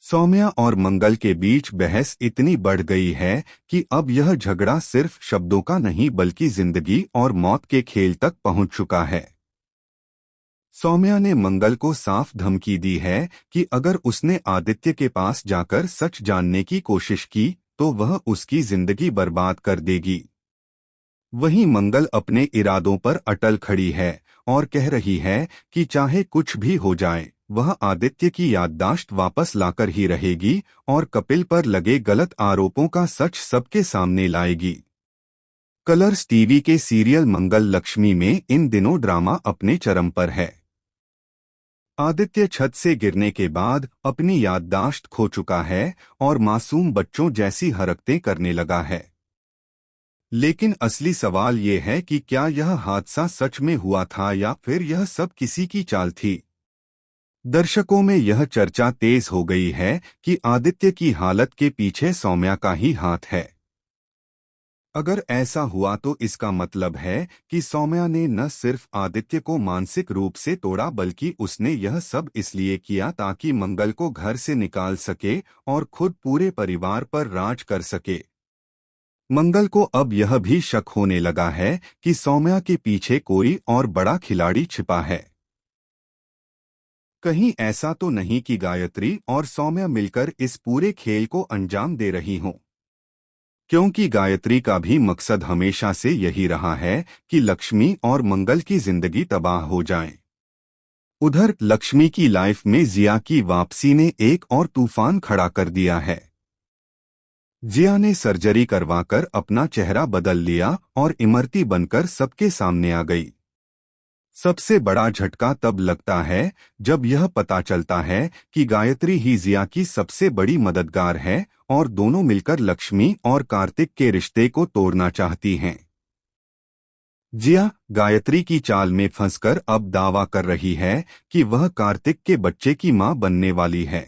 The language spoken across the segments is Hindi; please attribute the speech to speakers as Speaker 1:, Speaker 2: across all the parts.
Speaker 1: सौम्या और मंगल के बीच बहस इतनी बढ़ गई है कि अब यह झगड़ा सिर्फ शब्दों का नहीं बल्कि जिंदगी और मौत के खेल तक पहुंच चुका है। सौम्या ने मंगल को साफ धमकी दी है कि अगर उसने आदित्य के पास जाकर सच जानने की कोशिश की तो वह उसकी जिंदगी बर्बाद कर देगी। वहीं मंगल अपने इरादों पर अटल खड़ी है और कह रही है कि चाहे कुछ भी हो जाए वह आदित्य की याददाश्त वापस लाकर ही रहेगी और कपिल पर लगे गलत आरोपों का सच सबके सामने लाएगी। कलर्स टीवी के सीरियल मंगल लक्ष्मी में इन दिनों ड्रामा अपने चरम पर है। आदित्य छत से गिरने के बाद अपनी याददाश्त खो चुका है और मासूम बच्चों जैसी हरकतें करने लगा है। लेकिन असली सवाल ये है कि क्या यह हादसा सच में हुआ था या फिर यह सब किसी की चाल थी। दर्शकों में यह चर्चा तेज हो गई है कि आदित्य की हालत के पीछे सौम्या का ही हाथ है। अगर ऐसा हुआ तो इसका मतलब है कि सौम्या ने न सिर्फ आदित्य को मानसिक रूप से तोड़ा बल्कि उसने यह सब इसलिए किया ताकि मंगल को घर से निकाल सके और खुद पूरे परिवार पर राज कर सके। मंगल को अब यह भी शक होने लगा है कि सौम्या के पीछे कोई और बड़ा खिलाड़ी छिपा है। कहीं ऐसा तो नहीं कि गायत्री और सौम्या मिलकर इस पूरे खेल को अंजाम दे रही हों, क्योंकि गायत्री का भी मकसद हमेशा से यही रहा है कि लक्ष्मी और मंगल की जिंदगी तबाह हो जाए। उधर लक्ष्मी की लाइफ में जिया की वापसी ने एक और तूफान खड़ा कर दिया है। जिया ने सर्जरी करवाकर अपना चेहरा बदल लिया और इमरती बनकर सबके सामने आ गई। सबसे बड़ा झटका तब लगता है जब यह पता चलता है कि गायत्री ही जिया की सबसे बड़ी मददगार है और दोनों मिलकर लक्ष्मी और कार्तिक के रिश्ते को तोड़ना चाहती हैं। जिया गायत्री की चाल में फंसकर अब दावा कर रही है कि वह कार्तिक के बच्चे की मां बनने वाली है।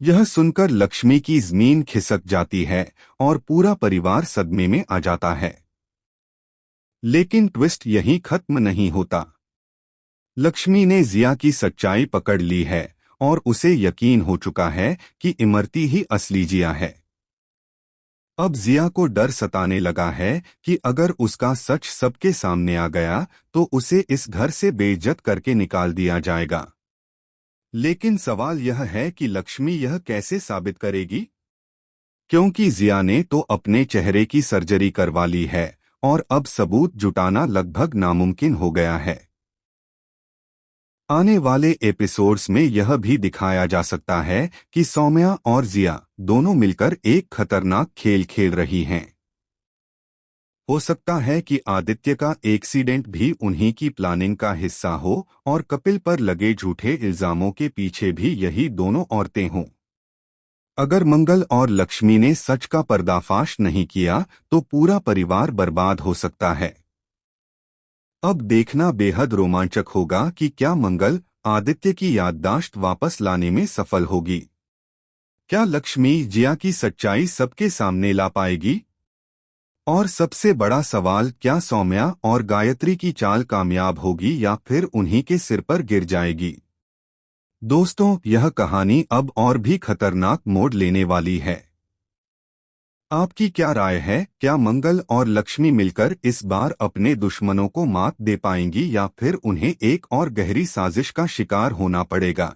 Speaker 1: यह सुनकर लक्ष्मी की जमीन खिसक जाती है और पूरा परिवार सदमे में आ जाता है। लेकिन ट्विस्ट यहीं खत्म नहीं होता। लक्ष्मी ने जिया की सच्चाई पकड़ ली है और उसे यकीन हो चुका है कि इमरती ही असली जिया है। अब जिया को डर सताने लगा है कि अगर उसका सच सबके सामने आ गया तो उसे इस घर से बेइज्जत करके निकाल दिया जाएगा। लेकिन सवाल यह है कि लक्ष्मी यह कैसे साबित करेगी, क्योंकि जिया ने तो अपने चेहरे की सर्जरी करवा ली है और अब सबूत जुटाना लगभग नामुमकिन हो गया है। आने वाले एपिसोड्स में यह भी दिखाया जा सकता है कि सौम्या और जिया दोनों मिलकर एक खतरनाक खेल खेल रही हैं। हो सकता है कि आदित्य का एक्सीडेंट भी उन्हीं की प्लानिंग का हिस्सा हो और कपिल पर लगे झूठे इल्जामों के पीछे भी यही दोनों औरतें हों। अगर मंगल और लक्ष्मी ने सच का पर्दाफाश नहीं किया तो पूरा परिवार बर्बाद हो सकता है। अब देखना बेहद रोमांचक होगा कि क्या मंगल आदित्य की याददाश्त वापस लाने में सफल होगी। क्या लक्ष्मी जिया की सच्चाई सबके सामने ला पाएगी? और सबसे बड़ा सवाल, क्या सौम्या और गायत्री की चाल कामयाब होगी या फिर उन्हीं के सिर पर गिर जाएगी? दोस्तों, यह कहानी अब और भी खतरनाक मोड़ लेने वाली है। आपकी क्या राय है? क्या मंगल और लक्ष्मी मिलकर इस बार अपने दुश्मनों को मात दे पाएंगी या फिर उन्हें एक और गहरी साजिश का शिकार होना पड़ेगा?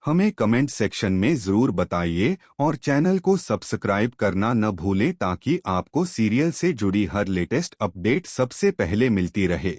Speaker 1: हमें कमेंट सेक्शन में जरूर बताइए और चैनल को सब्सक्राइब करना न भूलें ताकि आपको सीरियल से जुड़ी हर लेटेस्ट अपडेट सबसे पहले मिलती रहे।